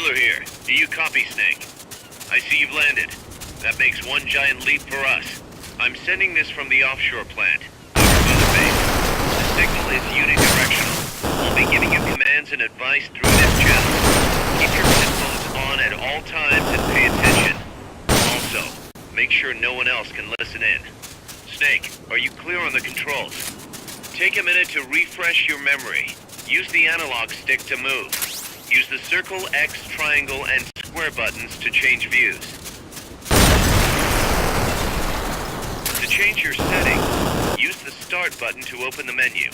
Taylor here. Do you copy, Snake? I see you've landed. That makes one giant leap for us. I'm sending this from the offshore plant. Over by the base. The signal is unidirectional. I'll be giving you commands and advice through this channel. Keep your headphones on at all times and pay attention. Also, make sure no one else can listen in. Snake, are you clear on the controls? Take a minute to refresh your memory. Use the analog stick to move. Use the circle, X, triangle, and square buttons to change views. To change your setting, use the start button to open the menu.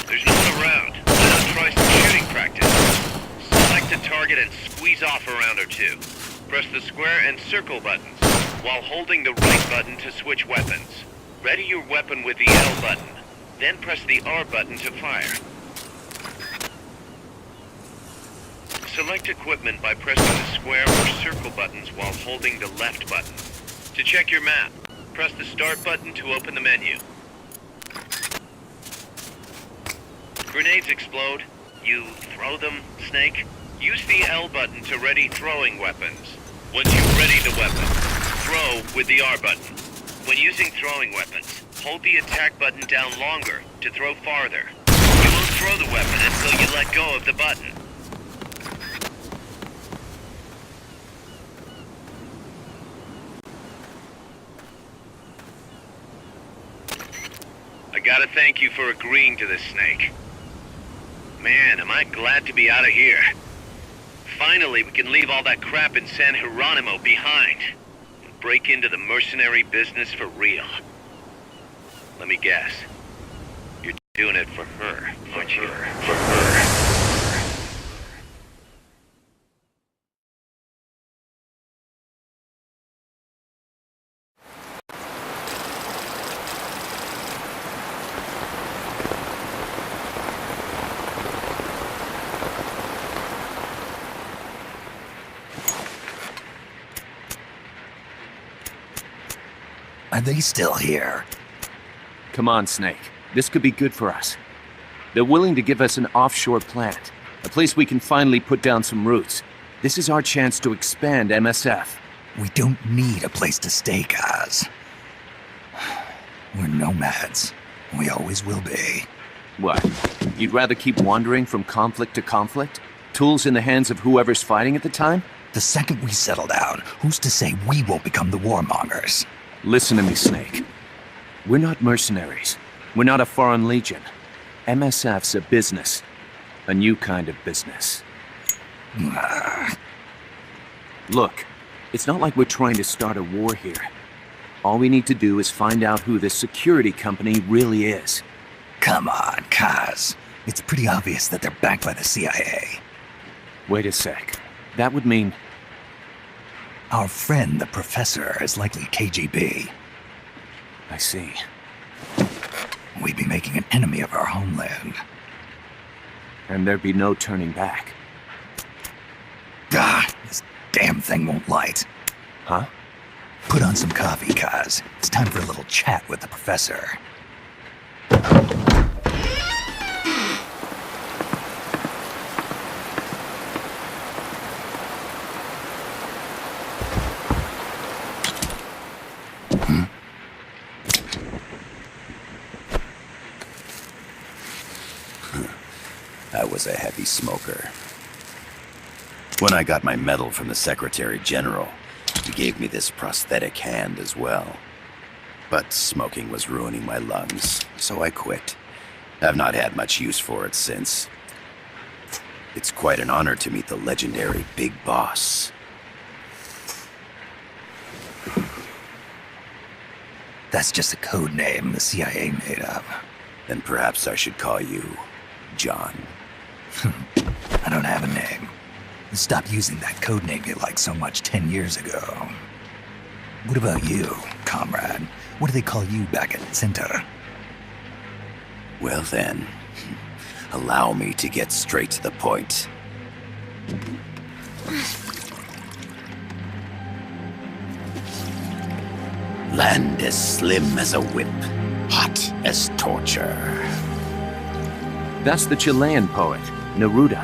There's no one around. Why not try some shooting practice? Select a target and squeeze off a round or two. Press the square and circle buttons, while holding the right button to switch weapons. Ready your weapon with the L button, then press the R button to fire. Select equipment by pressing the square or circle buttons while holding the left button. To check your map, press the start button to open the menu. Grenades explode. You throw them, Snake? Use the L button to ready throwing weapons. Once you ready the weapon, throw with the R button. When using throwing weapons, hold the attack button down longer to throw farther. You won't throw the weapon until you let go of the button. I gotta thank you for agreeing to this, Snake. Man, am I glad to be out of here. Finally, we can leave all that crap in San Geronimo behind and break into the mercenary business for real. Let me guess. You're doing it for her, aren't you? For her. Are they still here? Come on, Snake. This could be good for us. They're willing to give us an offshore plant, a place we can finally put down some roots. This is our chance to expand MSF. We don't need a place to stay, guys. We're nomads. We always will be. What? You'd rather keep wandering from conflict to conflict? Tools in the hands of whoever's fighting at the time? The second we settle down, who's to say we won't become the warmongers? Listen to me, Snake. We're not mercenaries. We're not a foreign legion. MSF's a business. A new kind of business. Look, it's not like we're trying to start a war here. All we need to do is find out who this security company really is. Come on, Kaz. It's pretty obvious that they're backed by the CIA. Wait a sec. That would mean... Our friend, the Professor, is likely KGB. I see. We'd be making an enemy of our homeland. And there'd be no turning back. This damn thing won't light. Huh? Put on some coffee, Kaz. It's time for a little chat with the Professor. I was a heavy smoker. When I got my medal from the Secretary General, he gave me this prosthetic hand as well. But smoking was ruining my lungs, so I quit. I've not had much use for it since. It's quite an honor to meet the legendary Big Boss. That's just a code name the CIA made up. Then perhaps I should call you John. I don't have a name. Stop using that code name you liked so much 10 years ago. What about you, comrade? What do they call you back at Center? Well then, allow me to get straight to the point. Land as slim as a whip, hot as torture. That's the Chilean poet. Neruda.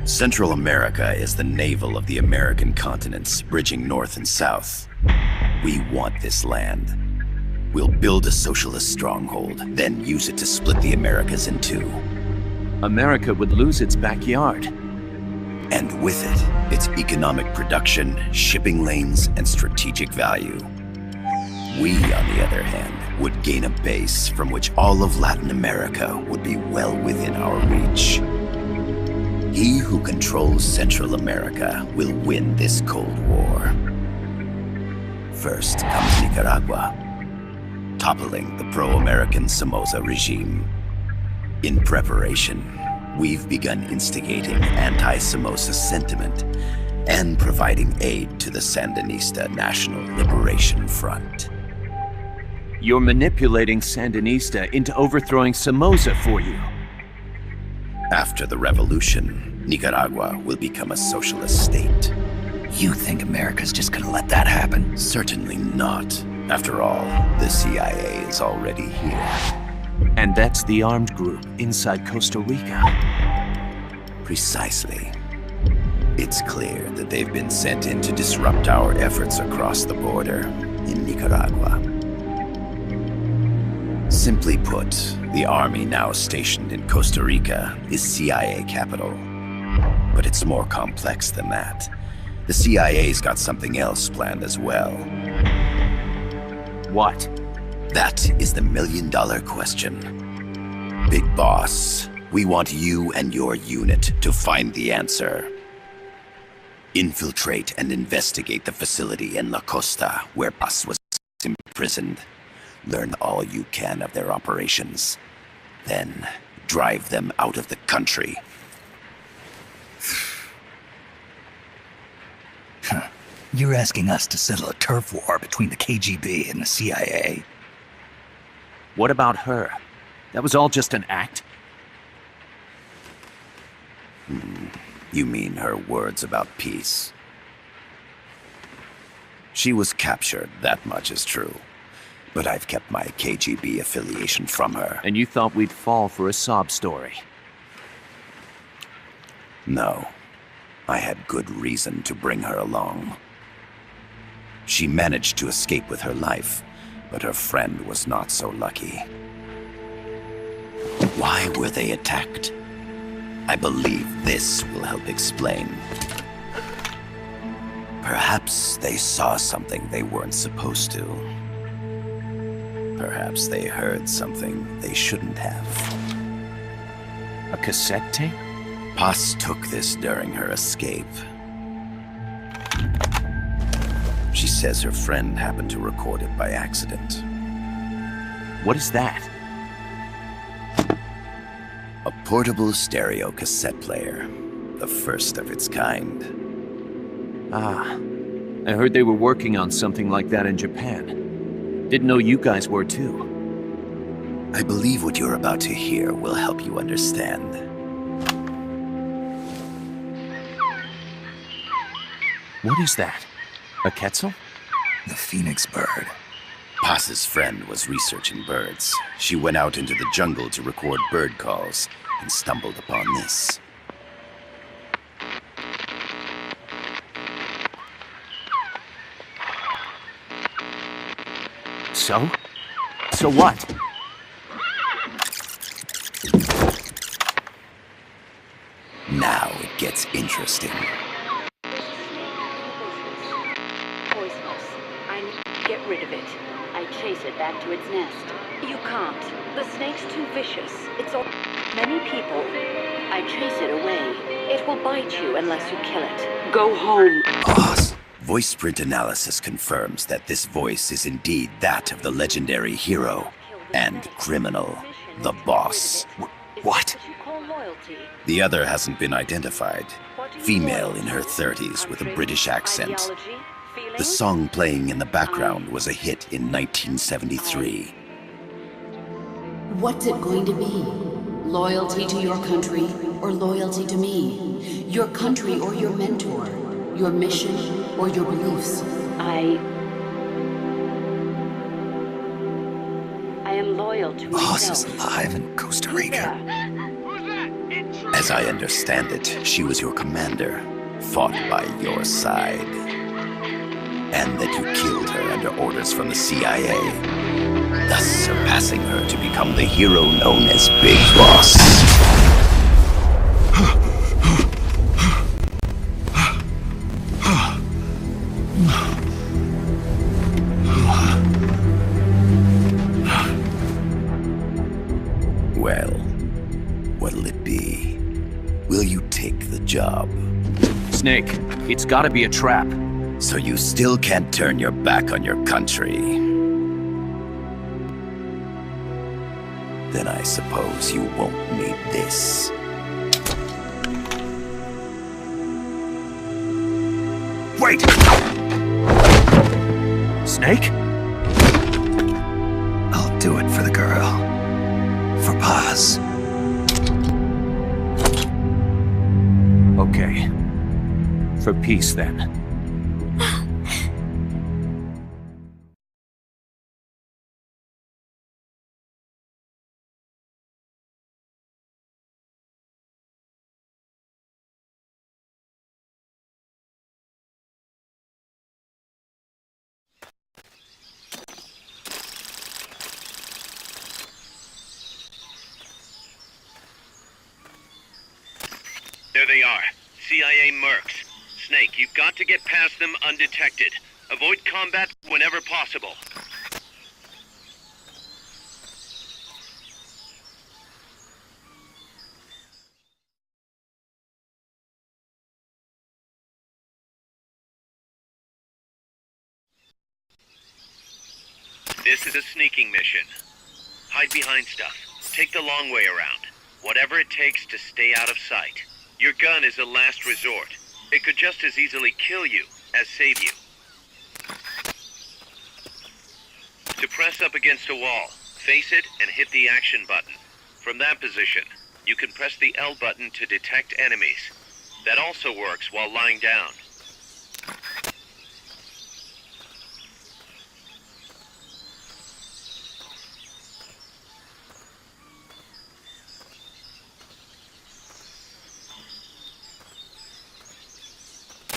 Central America is the navel of the American continents, bridging north and south. We want this land. We'll build a socialist stronghold, then use it to split the Americas in two. America would lose its backyard. And with it, its economic production, shipping lanes, and strategic value. We, on the other hand, would gain a base from which all of Latin America would be well within our reach. He who controls Central America will win this Cold War. First comes Nicaragua, toppling the pro-American Somoza regime. In preparation, we've begun instigating anti-Somoza sentiment and providing aid to the Sandinista National Liberation Front. You're manipulating Sandinista into overthrowing Somoza for you. After the revolution, Nicaragua will become a socialist state. You think America's just gonna let that happen? Certainly not. After all, the CIA is already here. And that's the armed group inside Costa Rica. Precisely. It's clear that they've been sent in to disrupt our efforts across the border in Nicaragua. Simply put, the army now stationed in Costa Rica is CIA capital. But it's more complex than that. The CIA's got something else planned as well. What? That is the million-dollar question. Big Boss, we want you and your unit to find the answer. Infiltrate and investigate the facility in La Costa where Paz was imprisoned. Learn all you can of their operations. Then, drive them out of the country. You're asking us to settle a turf war between the KGB and the CIA? What about her? That was all just an act? You mean her words about peace? She was captured, that much is true. But I've kept my KGB affiliation from her. And you thought we'd fall for a sob story? No. I had good reason to bring her along. She managed to escape with her life, but her friend was not so lucky. Why were they attacked? I believe this will help explain. Perhaps they saw something they weren't supposed to. Perhaps they heard something they shouldn't have. A cassette tape? Paz took this during her escape. She says her friend happened to record it by accident. What is that? A portable stereo cassette player. The first of its kind. Ah, I heard they were working on something like that in Japan. Didn't know you guys were too. I believe what you're about to hear will help you understand. What is that? A Quetzal? The Phoenix bird. Paz's friend was researching birds. She went out into the jungle to record bird calls and stumbled upon this. So? So what? Now it gets interesting. Poisonous. I need to get rid of it. I chase it back to its nest. You can't. The snake's too vicious. It's all... Many people. I chase it away. It will bite you unless you kill it. Go home. Boss. Voice print analysis confirms that this voice is indeed that of the legendary hero and criminal, the Boss. What? The other hasn't been identified. Female in her 30s with a British accent. The song playing in the background was a hit in 1973. What's it going to be? Loyalty to your country or loyalty to me? Your country or your mentor? Your mission or your beliefs? I am loyal to Boss myself. is alive in Costa Rica. As I understand it, she was your commander, fought by your side. And that you killed her under orders from the CIA, thus surpassing her to become the hero known as Big Boss. Well, what'll it be? Will you take the job? Snake, it's gotta be a trap. So you still can't turn your back on your country? Then I suppose you won't need this. Wait! Snake? I'll do it for the girl. For Paz. Okay. For peace, then. There they are. CIA mercs. Snake, you've got to get past them undetected. Avoid combat whenever possible. This is a sneaking mission. Hide behind stuff. Take the long way around. Whatever it takes to stay out of sight. Your gun is a last resort. It could just as easily kill you as save you. To press up against a wall, face it and hit the action button. From that position, you can press the L button to detect enemies. That also works while lying down.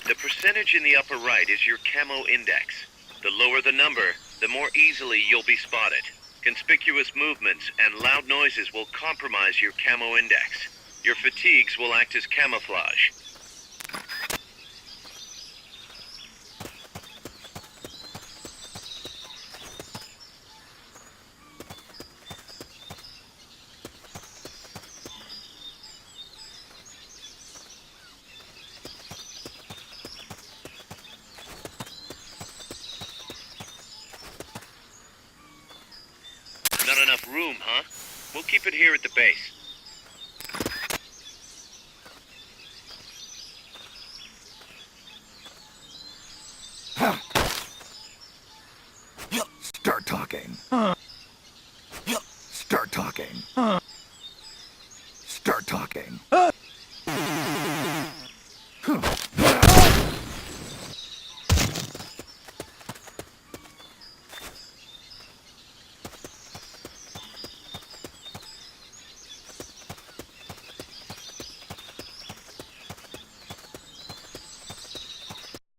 The percentage in the upper right is your camo index. The lower the number, the more easily you'll be spotted. Conspicuous movements and loud noises will compromise your camo index. Your fatigues will act as camouflage. Not enough room, huh? We'll keep it here at the base.